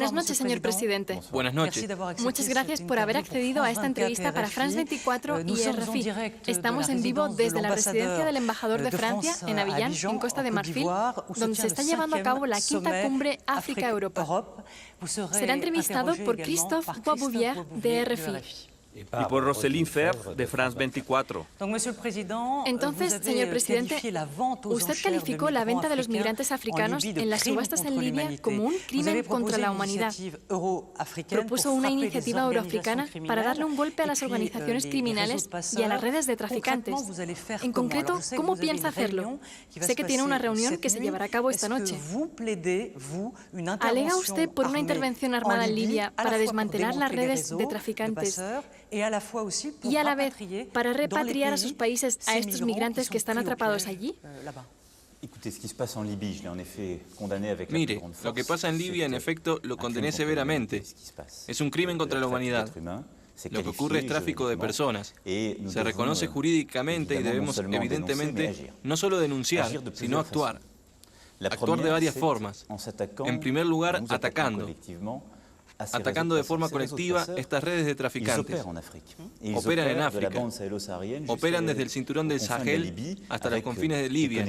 Buenas noches, señor presidente. Buenas noches. Muchas gracias por haber accedido a esta entrevista para France 24 y RFI. Estamos en vivo desde la residencia del embajador de Francia en Abidjan, en Costa de Marfil, donde se está llevando a cabo la quinta cumbre África-Europa. Será entrevistado por Christophe Boisbouvier de RFI. Y por Roselyne Fer, de France 24. Entonces, señor presidente, usted calificó la venta de los migrantes africanos en las subastas en Libia como un crimen contra la humanidad. Propuso una iniciativa euroafricana para darle un golpe a las organizaciones criminales y a las redes de traficantes. En concreto, ¿cómo piensa hacerlo? Sé que tiene una reunión que se llevará a cabo esta noche. ¿Alega usted por una intervención armada en Libia para desmantelar las redes de traficantes y a la vez para repatriar a sus países a estos migrantes que están atrapados allí? Mire, lo que pasa en Libia, en efecto, lo condené severamente. Es un crimen contra la humanidad. Lo que ocurre es tráfico de personas. Se reconoce jurídicamente y debemos, evidentemente, no solo denunciar, sino actuar. Actuar de varias formas. En primer lugar, atacando de forma colectiva estas redes de traficantes. Operan en África, operan desde el cinturón del Sahel hasta los confines de Libia,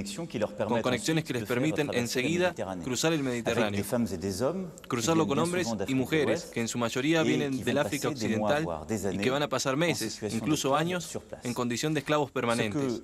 con conexiones que les permiten enseguida cruzar el Mediterráneo. Cruzarlo con hombres y mujeres, que en su mayoría vienen del África Occidental y que van a pasar meses, incluso años, en condición de esclavos permanentes.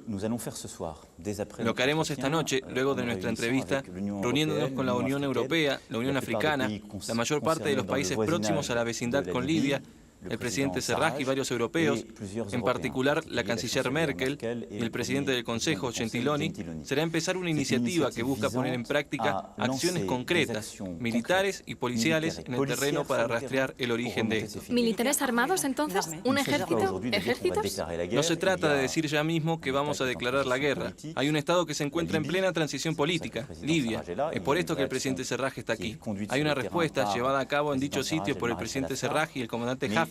Lo que haremos esta noche, luego de nuestra entrevista, reuniéndonos con la Unión Europea, la Unión Africana, la mayor parte de los países próximos a la vecindad con Libia, el presidente Serraj y varios europeos, en particular la canciller Merkel y el presidente del Consejo, Gentiloni, será empezar una iniciativa que busca poner en práctica acciones concretas, militares y policiales en el terreno para rastrear el origen de esto. ¿Militares armados, entonces? ¿Un ejército? ¿Ejércitos? No se trata de decir ya mismo que vamos a declarar la guerra. Hay un Estado que se encuentra en plena transición política, Libia. Es por esto que el presidente Serraj está aquí. Hay una respuesta llevada a cabo en dicho sitio por el presidente Serraj y el comandante Haftar.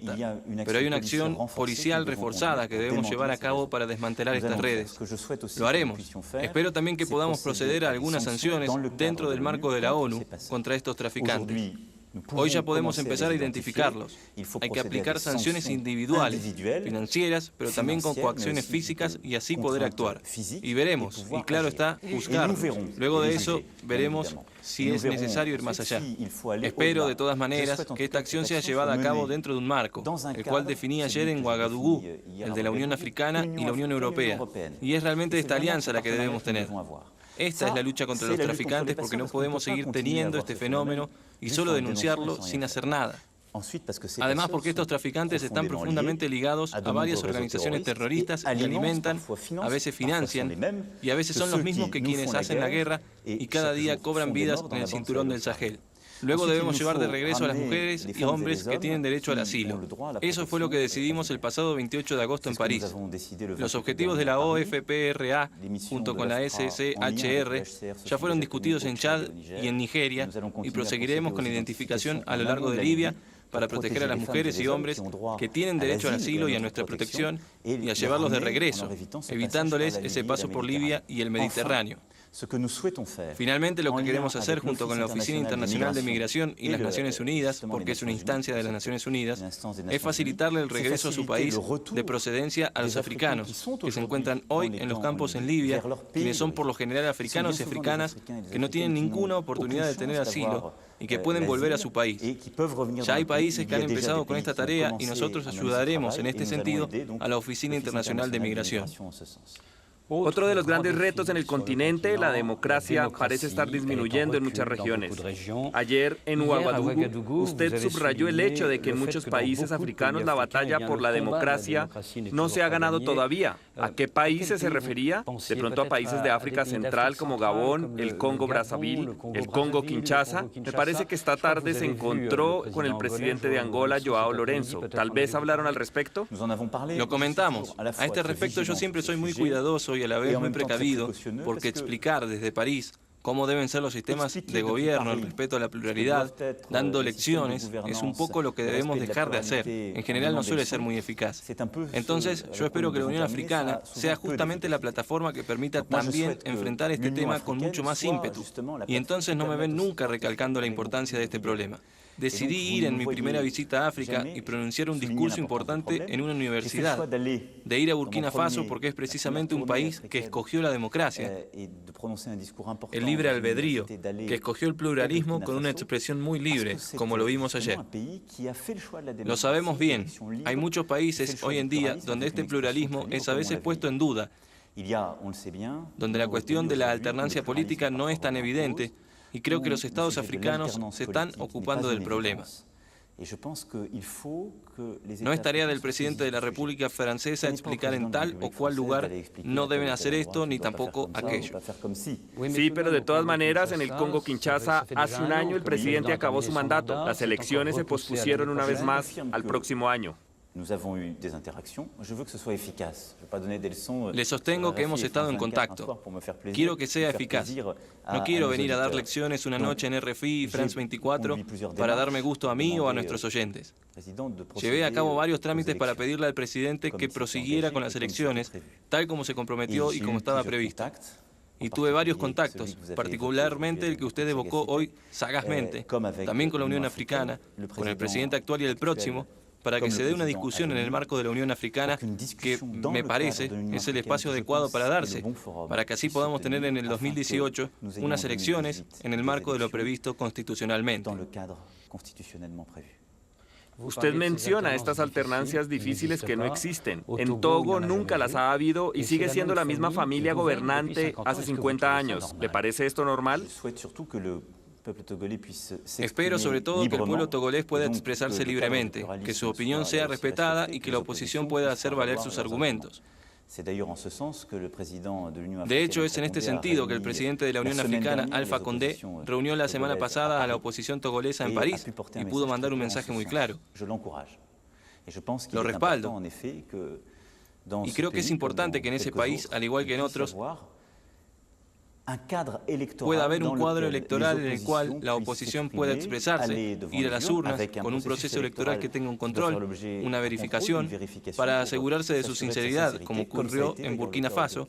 Pero hay una acción policial reforzada que debemos llevar a cabo para desmantelar estas redes. Lo haremos. Espero también que podamos proceder a algunas sanciones dentro del marco de la ONU contra estos traficantes. Hoy ya podemos empezar a identificarlos. Hay que aplicar sanciones individuales, financieras, pero también con coacciones físicas y así poder actuar. Y veremos, y claro está, juzgarlos. Luego de eso, veremos si es necesario ir más allá. Espero, de todas maneras, que esta acción sea llevada a cabo dentro de un marco, el cual definí ayer en Ouagadougou, el de la Unión Africana y la Unión Europea. Y es realmente esta alianza la que debemos tener. Esta es la lucha contra los traficantes porque no podemos seguir teniendo este fenómeno y solo denunciarlo sin hacer nada. Además, porque estos traficantes están profundamente ligados a varias organizaciones terroristas que alimentan, a veces financian, y a veces son los mismos que quienes hacen la guerra y cada día cobran vidas en el cinturón del Sahel. Luego debemos llevar de regreso a las mujeres y hombres que tienen derecho al asilo. Eso fue lo que decidimos el pasado 28 de agosto en París. Los objetivos de la OFPRA, junto con la SCHR, ya fueron discutidos en Chad y en Nigeria y proseguiremos con la identificación a lo largo de Libia para proteger a las mujeres y hombres que tienen derecho al asilo y a nuestra protección y a llevarlos de regreso, evitándoles ese paso por Libia y el Mediterráneo. Finalmente, lo que queremos hacer junto con la Oficina Internacional de Migración y las Naciones Unidas, porque es una instancia de las Naciones Unidas, es facilitarle el regreso a su país de procedencia a los africanos que se encuentran hoy en los campos en Libia, quienes son por lo general africanos y africanas que no tienen ninguna oportunidad de tener asilo y que pueden volver a su país. Ya hay países que han empezado con esta tarea y nosotros ayudaremos en este sentido a la Oficina Internacional de Migración. Otro de los grandes retos en el continente, la democracia, parece estar disminuyendo en muchas regiones. Ayer, en Ouagadougou, usted subrayó el hecho de que en muchos países africanos la batalla por la democracia no se ha ganado todavía. ¿A qué países se refería? ¿De pronto a países de África Central como Gabón, el Congo-Brazzaville, el Congo-Kinshasa? Me parece que esta tarde se encontró con el presidente de Angola, Joao Lourenço. ¿Tal vez hablaron al respecto? Lo comentamos. A este respecto yo siempre soy muy cuidadoso y a la vez muy precavido, porque explicar desde París cómo deben ser los sistemas de gobierno, el respeto a la pluralidad, dando lecciones, es un poco lo que debemos dejar de hacer. En general no suele ser muy eficaz. Entonces, yo espero que la Unión Africana sea justamente la plataforma que permita también enfrentar este tema con mucho más ímpetu. Y entonces no me ven nunca recalcando la importancia de este problema. Decidí ir en mi primera visita a África y pronunciar un discurso importante en una universidad, de ir a Burkina Faso porque es precisamente un país que escogió la democracia, el libre albedrío, que escogió el pluralismo con una expresión muy libre, como lo vimos ayer. Lo sabemos bien, hay muchos países hoy en día donde este pluralismo es a veces puesto en duda, donde la cuestión de la alternancia política no es tan evidente, y creo que los estados africanos se están ocupando del problema. No es tarea del presidente de la República Francesa explicar en tal o cual lugar no deben hacer esto ni tampoco aquello. Sí, pero de todas maneras, en el Congo-Kinshasa, hace un año el presidente acabó su mandato. Las elecciones se pospusieron una vez más al próximo año. Les sostengo que hemos estado en contacto. Quiero que sea eficaz. No quiero venir a dar lecciones una noche en RFI y France 24 para darme gusto a mí o a nuestros oyentes. Llevé a cabo varios trámites para pedirle al presidente que prosiguiera con las elecciones, tal como se comprometió y como estaba previsto. Y tuve varios contactos, particularmente el que usted evocó hoy sagazmente, también con la Unión Africana, con el presidente actual y el próximo, para que se dé una discusión en el marco de la Unión Africana que, me parece, es el espacio adecuado para darse, para que así podamos tener en el 2018 unas elecciones en el marco de lo previsto constitucionalmente. Usted menciona estas alternancias difíciles que no existen. En Togo nunca las ha habido y sigue siendo la misma familia gobernante hace 50 años. ¿Le parece esto normal? Espero sobre todo que el pueblo togolés pueda expresarse libremente, que su opinión sea respetada y que la oposición pueda hacer valer sus argumentos. De hecho, es en este sentido que el presidente de la Unión Africana, Alpha Condé, reunió la semana pasada a la oposición togolesa en París y pudo mandar un mensaje muy claro. Lo respaldo. Y creo que es importante que en ese país, al igual que en otros, pueda haber un cuadro electoral en el cual la oposición pueda expresarse, ir a las urnas con un proceso electoral que tenga un control, una verificación, para asegurarse de su sinceridad, como ocurrió en Burkina Faso,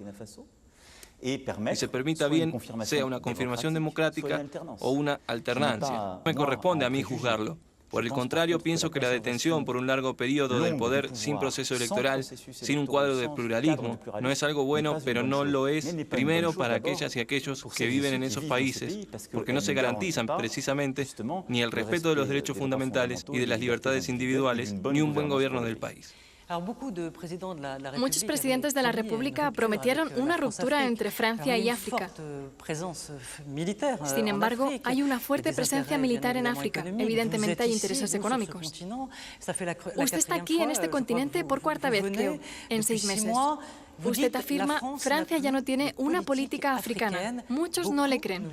y se permita bien sea una confirmación democrática o una alternancia. No me corresponde a mí juzgarlo. Por el contrario, pienso que la detención por un largo periodo del poder sin proceso electoral, sin un cuadro de pluralismo, no es algo bueno, pero no lo es, primero, para aquellas y aquellos que viven en esos países, porque no se garantizan precisamente ni el respeto de los derechos fundamentales y de las libertades individuales, ni un buen gobierno del país. Muchos presidentes de la República prometieron una ruptura entre Francia y África. Sin embargo, hay una fuerte presencia militar en África. Evidentemente hay intereses económicos. Usted está aquí en este continente por cuarta vez, creo, en 6 meses. Usted afirma, Francia ya no tiene una política africana. Muchos no le creen.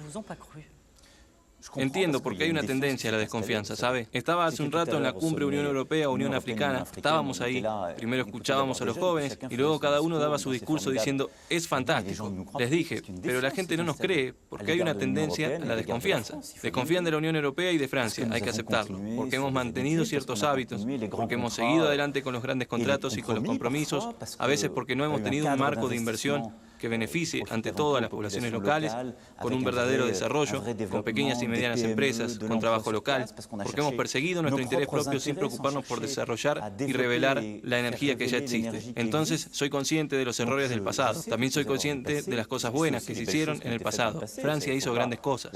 Entiendo por qué hay una tendencia a la desconfianza, ¿sabe? Estaba hace un rato en la cumbre Unión Europea-Unión Africana, estábamos ahí, primero escuchábamos a los jóvenes y luego cada uno daba su discurso diciendo, es fantástico. Les dije, pero la gente no nos cree porque hay una tendencia a la desconfianza. Desconfían de la Unión Europea y de Francia, hay que aceptarlo, porque hemos mantenido ciertos hábitos, porque hemos seguido adelante con los grandes contratos y con los compromisos, a veces porque no hemos tenido un marco de inversión que beneficie ante todo a las poblaciones locales, con un verdadero desarrollo, con pequeñas y medianas empresas, con trabajo local, porque hemos perseguido nuestro interés propio sin preocuparnos por desarrollar y revelar la energía que ya existe. Entonces, soy consciente de los errores del pasado. También soy consciente de las cosas buenas que se hicieron en el pasado. Francia hizo grandes cosas.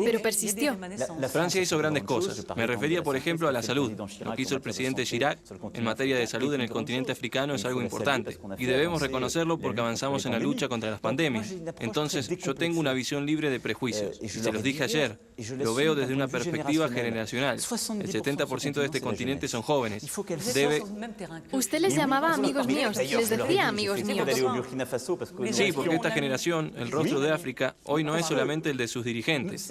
Pero persistió. Francia hizo grandes cosas. Me refería, por ejemplo, a la salud. Lo que hizo el presidente Chirac en materia de salud en el continente africano es algo importante. Y debemos reconocerlo porque avanzamos en la lucha contra las pandemias. Entonces, yo tengo una visión libre de prejuicios. Y se los dije ayer, lo veo desde una perspectiva generacional. El 70% de este continente son jóvenes. Usted les llamaba amigos míos, les decía amigos míos. Sí, porque esta generación, el rostro de África, hoy no es solamente el de sus dirigentes.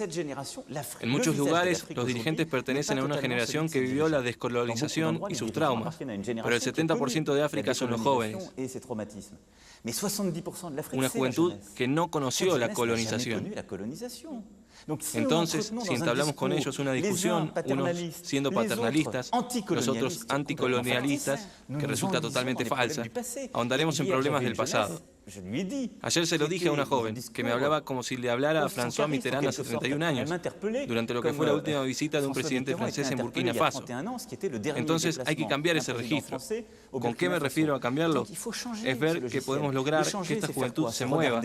En muchos lugares, los dirigentes pertenecen a una generación que vivió la descolonización y sus traumas. Pero el 70% de África son los jóvenes. Una juventud que no conoció la colonización. Entonces, si entablamos con ellos una discusión, unos siendo paternalistas, los otros anticolonialistas, que resulta totalmente falsa, ahondaremos en problemas del pasado. Ayer se lo dije a una joven, que me hablaba como si le hablara a François Mitterrand hace 31 años, durante lo que fue la última visita de un presidente francés en Burkina Faso. Entonces hay que cambiar ese registro. ¿Con qué me refiero a cambiarlo? Es ver que podemos lograr que esta juventud se mueva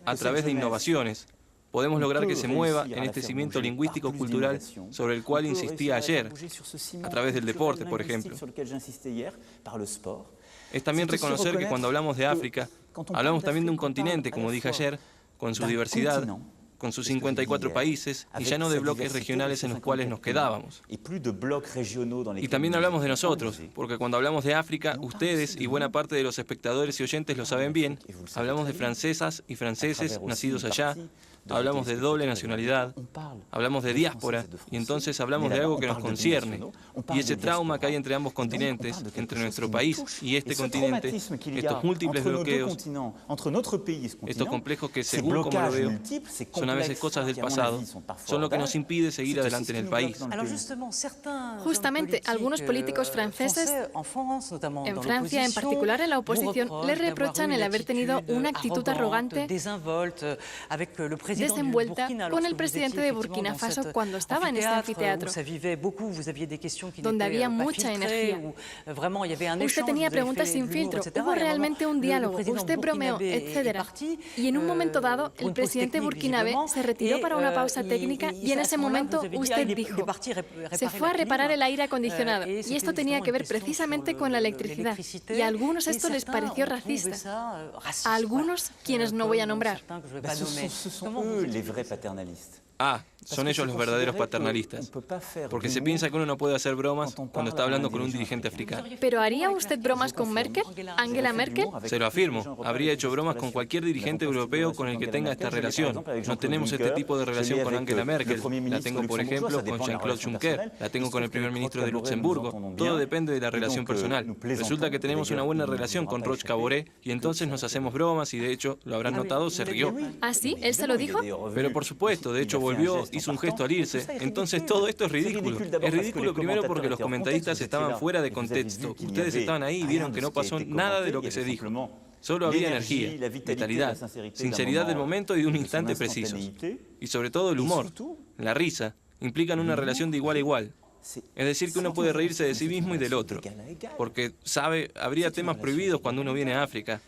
a través de innovaciones. Podemos lograr que se mueva en este cimiento lingüístico-cultural sobre el cual insistía ayer, a través del deporte, por ejemplo. Es también reconocer que cuando hablamos de África, hablamos también de un continente, como dije ayer, con su diversidad, con sus 54 países, y ya no de bloques regionales en los cuales nos quedábamos. Y también hablamos de nosotros, porque cuando hablamos de África, ustedes y buena parte de los espectadores y oyentes lo saben bien, hablamos de francesas y franceses nacidos allá, hablamos de doble nacionalidad, hablamos de diáspora, y entonces hablamos de algo que nos concierne. Y ese trauma que hay entre ambos continentes, entre nuestro país y este continente, estos múltiples bloqueos, estos complejos que, según como lo veo, son a veces cosas del pasado, son lo que nos impide seguir adelante en el país. Justamente, algunos políticos franceses, en Francia en particular en la oposición, le reprochan el haber tenido una actitud arrogante, desenvuelta con el presidente de Burkina Faso cuando estaba en este anfiteatro, donde había mucha energía. Usted tenía preguntas sin filtro, hubo realmente un diálogo, usted bromeó, etc. Y en un momento dado, el presidente burkinabé se retiró para una pausa técnica y en ese momento usted dijo, se fue a reparar el aire acondicionado y esto tenía que ver precisamente con la electricidad. Y a algunos esto les pareció racista, a algunos quienes no voy a nombrar. Son ellos los verdaderos paternalistas, porque se piensa que uno no puede hacer bromas cuando está hablando con un dirigente africano. ¿Pero haría usted bromas con Merkel? ¿Angela Merkel? Se lo afirmo, habría hecho bromas con cualquier dirigente europeo con el que tenga esta relación. No tenemos este tipo de relación con Angela Merkel. La tengo, por ejemplo, con Jean-Claude Juncker, la tengo con el primer ministro de Luxemburgo. Todo depende de la relación personal. Resulta que tenemos una buena relación con Roch Kaboré y entonces nos hacemos bromas y de hecho, lo habrán notado, se rió. ¿Ah, sí? ¿Él se lo dijo? Pero por supuesto, de hecho volvió, hizo un gesto al irse. Entonces todo esto es ridículo. Es ridículo primero porque los comentaristas estaban fuera de contexto. Ustedes estaban ahí y vieron que no pasó nada de lo que se dijo. Solo había energía, vitalidad, sinceridad del momento y de un instante preciso. Y sobre todo el humor, la risa, implican una relación de igual a igual. Es decir, que uno puede reírse de sí mismo y del otro. Porque, sabe, habría temas prohibidos cuando uno viene a África.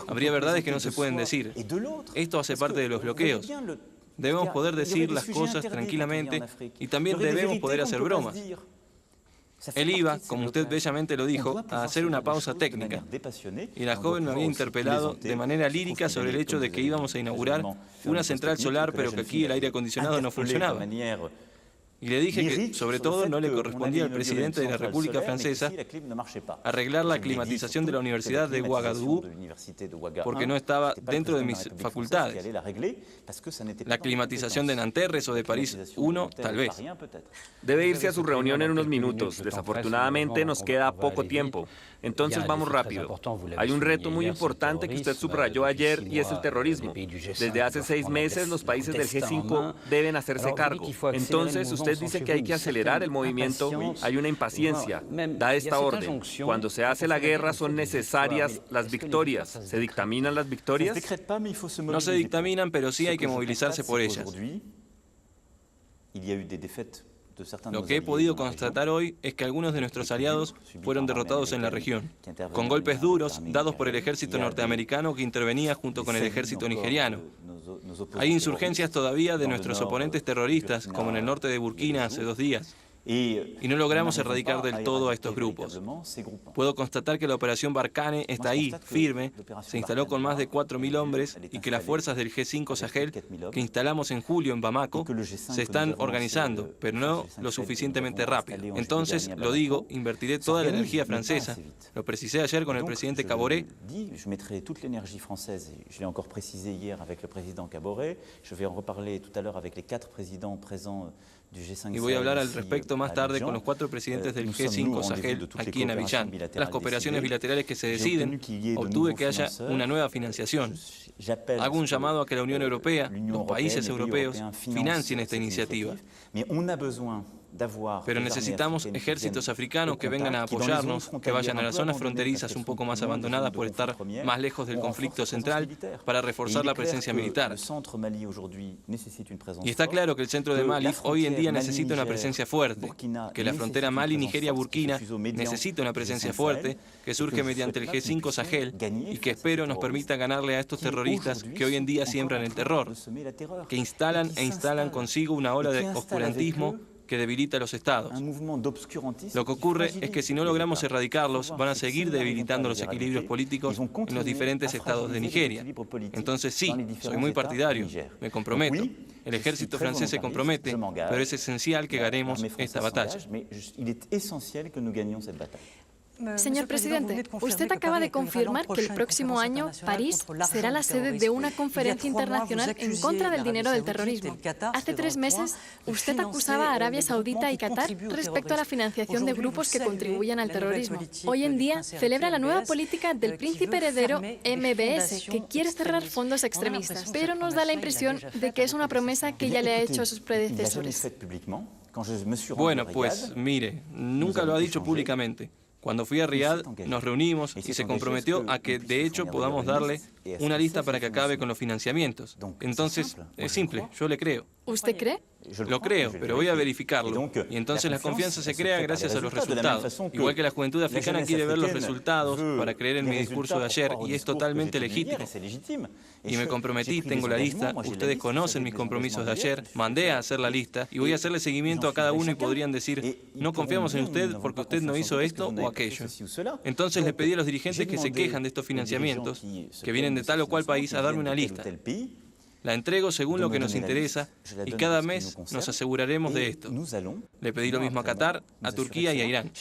Habría verdades que no se pueden decir. Esto hace parte de los bloqueos. Debemos poder decir las cosas tranquilamente y también debemos poder hacer bromas. Él iba, como usted bellamente lo dijo, a hacer una pausa técnica. Y la joven me había interpelado de manera lírica sobre el hecho de que íbamos a inaugurar una central solar, pero que aquí el aire acondicionado no funcionaba. Y le dije que, sobre todo, no le correspondía al presidente de la República Francesa arreglar la climatización de la Universidad de Ouagadougou porque no estaba dentro de mis facultades. La climatización de Nanterres o de París 1, tal vez. Debe irse a su reunión en unos minutos. Desafortunadamente nos queda poco tiempo. Entonces vamos rápido. Hay un reto muy importante que usted subrayó ayer y es el terrorismo. Desde hace 6 meses los países del G5 deben hacerse cargo. Entonces usted dice que hay que acelerar el movimiento. Hay una impaciencia. Da esta orden. Cuando se hace la guerra son necesarias las victorias. ¿Se dictaminan las victorias? No se dictaminan, pero sí hay que movilizarse por ellas. Lo que he podido constatar hoy es que algunos de nuestros aliados fueron derrotados en la región, con golpes duros dados por el ejército norteamericano que intervenía junto con el ejército nigeriano. Hay insurgencias todavía de nuestros oponentes terroristas, como en el norte de Burkina hace 2 días. Y no logramos erradicar del todo a estos grupos. Puedo constatar que la operación Barkhane está ahí, firme, se instaló con más de 4.000 hombres y que las fuerzas del G5 Sahel, que instalamos en julio en Bamako, se están organizando, pero no lo suficientemente rápido. Entonces, lo digo, invertiré toda la energía francesa. Lo precisé ayer con el presidente Kaboré. Je mettrai toute l'énergie française, je l'ai encore précisé hier avec le président Kaboré, je vais en reparler tout à l'heure avec les 4 présidents présents Y voy a hablar al respecto más tarde con los 4 presidentes del G5 Sahel aquí en Abiyán. Las cooperaciones bilaterales que se deciden, obtuve que haya una nueva financiación. Hago un llamado a que la Unión Europea, los países europeos, financien esta iniciativa. Pero necesitamos ejércitos africanos que vengan a apoyarnos, que vayan a las zonas fronterizas un poco más abandonadas por estar más lejos del conflicto central para reforzar la presencia militar. Y está claro que el centro de Mali hoy en día necesita una presencia fuerte, que la frontera Mali-Nigeria-Burkina necesita una presencia fuerte que surge mediante el G5 Sahel y que espero nos permita ganarle a estos terroristas que hoy en día siembran el terror, que instalan consigo una ola de oscurantismo que debilita a los estados. Lo que ocurre es que si no logramos erradicarlos, van a seguir debilitando los equilibrios políticos en los diferentes estados de Nigeria. Entonces sí, soy muy partidario, me comprometo. El ejército francés se compromete, pero es esencial que ganemos esta batalla. Señor presidente, usted acaba de confirmar que el próximo año París será la sede de una conferencia internacional en contra del dinero del terrorismo. Hace 3 meses, usted acusaba a Arabia Saudita y Qatar respecto a la financiación de grupos que contribuyen al terrorismo. Hoy en día, celebra la nueva política del príncipe heredero MBS, que quiere cerrar fondos extremistas, pero nos da la impresión de que es una promesa que ya le ha hecho a sus predecesores. Bueno, pues mire, nunca lo ha dicho públicamente. Cuando fui a Riad, nos reunimos y se comprometió a que, de hecho, podamos darle una lista para que acabe con los financiamientos. Entonces, es simple, yo le creo. ¿Usted cree? Lo creo, pero voy a verificarlo. Y entonces la confianza se crea gracias a los resultados. Igual que la juventud africana quiere ver los resultados para creer en mi discurso de ayer, y es totalmente legítimo. Y me comprometí, tengo la lista, ustedes conocen mis compromisos de ayer, mandé a hacer la lista y voy a hacerle seguimiento a cada uno y podrían decir, no confiamos en usted porque usted no hizo esto o aquello. Entonces le pedí a los dirigentes que se quejan de estos financiamientos, que vienen de tal o cual país, a darme una lista. La entrego según lo que nos interesa y cada mes nos aseguraremos de esto. Le pedí lo mismo a Qatar, a Turquía y a Irán.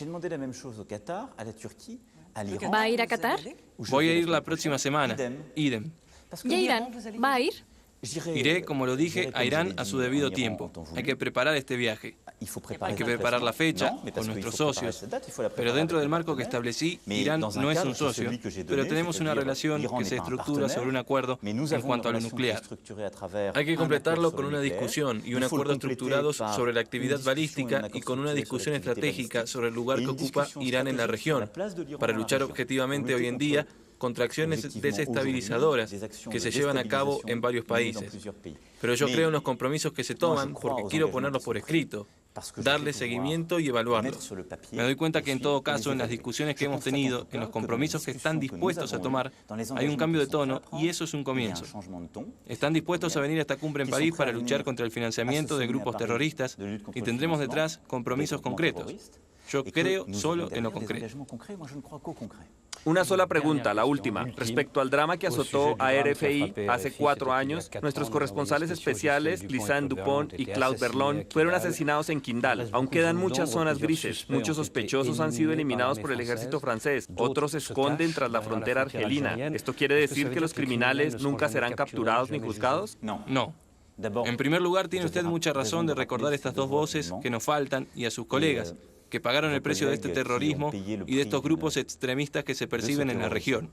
¿Va a ir a Qatar? Voy a ir la próxima semana. Idem. ¿Y a Irán? ¿Va a ir? Iré, como lo dije, a Irán a su debido tiempo. Hay que preparar este viaje. Hay que preparar la fecha con nuestros socios. Pero dentro del marco que establecí, Irán no es un socio, pero tenemos una relación que se estructura sobre un acuerdo en cuanto a lo nuclear. Hay que completarlo con una discusión y un acuerdo estructurados sobre la actividad balística y con una discusión estratégica sobre el lugar que ocupa Irán en la región, para luchar objetivamente hoy en día contra acciones desestabilizadoras que se llevan a cabo en varios países. Pero yo creo en los compromisos que se toman porque quiero ponerlos por escrito, darles seguimiento y evaluarlos. Me doy cuenta que en todo caso, en las discusiones que hemos tenido, en los compromisos que están dispuestos a tomar, hay un cambio de tono y eso es un comienzo. Están dispuestos a venir a esta cumbre en París para luchar contra el financiamiento de grupos terroristas y tendremos detrás compromisos concretos. Yo creo solo en lo concreto. Una sola pregunta, la última. Respecto al drama que azotó a RFI hace 4 años, nuestros corresponsales especiales, Lisanne Dupont y Claude Berlon, fueron asesinados en Kindal. Aún quedan muchas zonas grises. Muchos sospechosos han sido eliminados por el ejército francés. Otros se esconden tras la frontera argelina. ¿Esto quiere decir que los criminales nunca serán capturados ni juzgados? No. En primer lugar, tiene usted mucha razón de recordar estas 2 voces que nos faltan y a sus colegas, que pagaron el precio de este terrorismo y de estos grupos extremistas que se perciben en la región.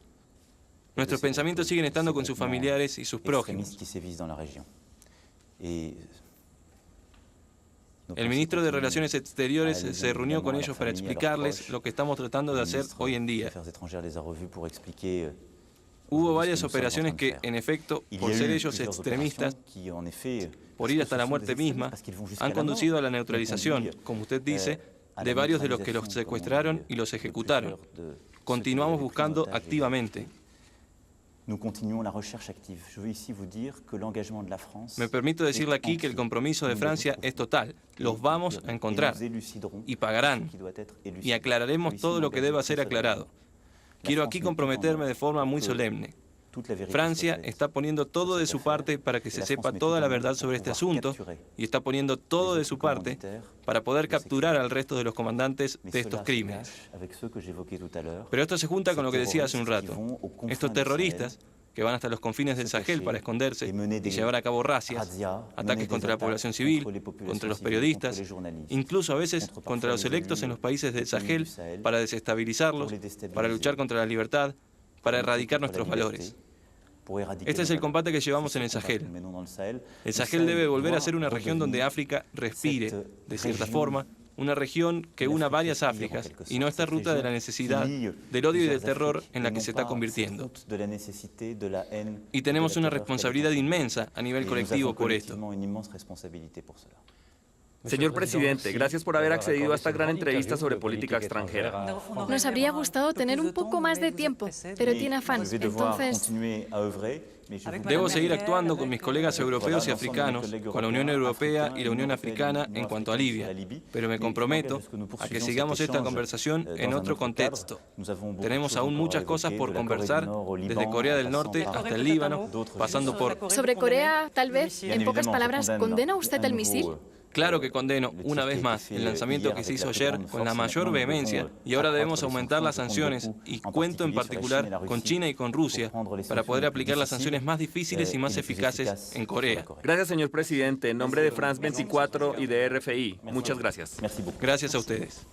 Nuestros pensamientos siguen estando con sus familiares y sus prójimos. El ministro de Relaciones Exteriores se reunió con ellos para explicarles lo que estamos tratando de hacer hoy en día. Hubo varias operaciones que, en efecto, por ser ellos extremistas, por ir hasta la muerte misma, han conducido a la neutralización, como usted dice, de varios de los que los secuestraron y los ejecutaron. Continuamos buscando activamente. Me permito decirle aquí que el compromiso de Francia es total. Los vamos a encontrar y pagarán y aclararemos todo lo que deba ser aclarado. Quiero aquí comprometerme de forma muy solemne. Francia está poniendo todo de su parte para que se sepa toda la verdad sobre este asunto y está poniendo todo de su parte para poder capturar al resto de los comandantes de estos crímenes. Pero esto se junta con lo que decía hace un rato. Estos terroristas que van hasta los confines del Sahel para esconderse y llevar a cabo razias, ataques contra la población civil, contra los periodistas, incluso a veces contra los electos en los países del Sahel para desestabilizarlos, para luchar contra la libertad, para erradicar nuestros valores. Este es el combate que llevamos en el Sahel. El Sahel debe volver a ser una región donde África respire, de cierta forma, una región que una varias Áfricas y no esta ruta de la necesidad, del odio y del terror en la que se está convirtiendo. Y tenemos una responsabilidad inmensa a nivel colectivo por esto. Señor presidente, gracias por haber accedido a esta gran entrevista sobre política extranjera. Nos habría gustado tener un poco más de tiempo, pero tiene afán, entonces... Debo seguir actuando con mis colegas europeos y africanos, con la Unión Europea y la Unión Africana en cuanto a Libia, pero me comprometo a que sigamos esta conversación en otro contexto. Tenemos aún muchas cosas por conversar, desde Corea del Norte hasta el Líbano, pasando por... Sobre Corea, tal vez, en pocas palabras, ¿condena usted el misil? Claro que condeno, una vez más, el lanzamiento que se hizo ayer con la mayor vehemencia y ahora debemos aumentar las sanciones y cuento en particular con China y con Rusia para poder aplicar las sanciones más difíciles y más eficaces en Corea. Gracias, señor presidente. En nombre de France 24 y de RFI, muchas gracias. Gracias a ustedes.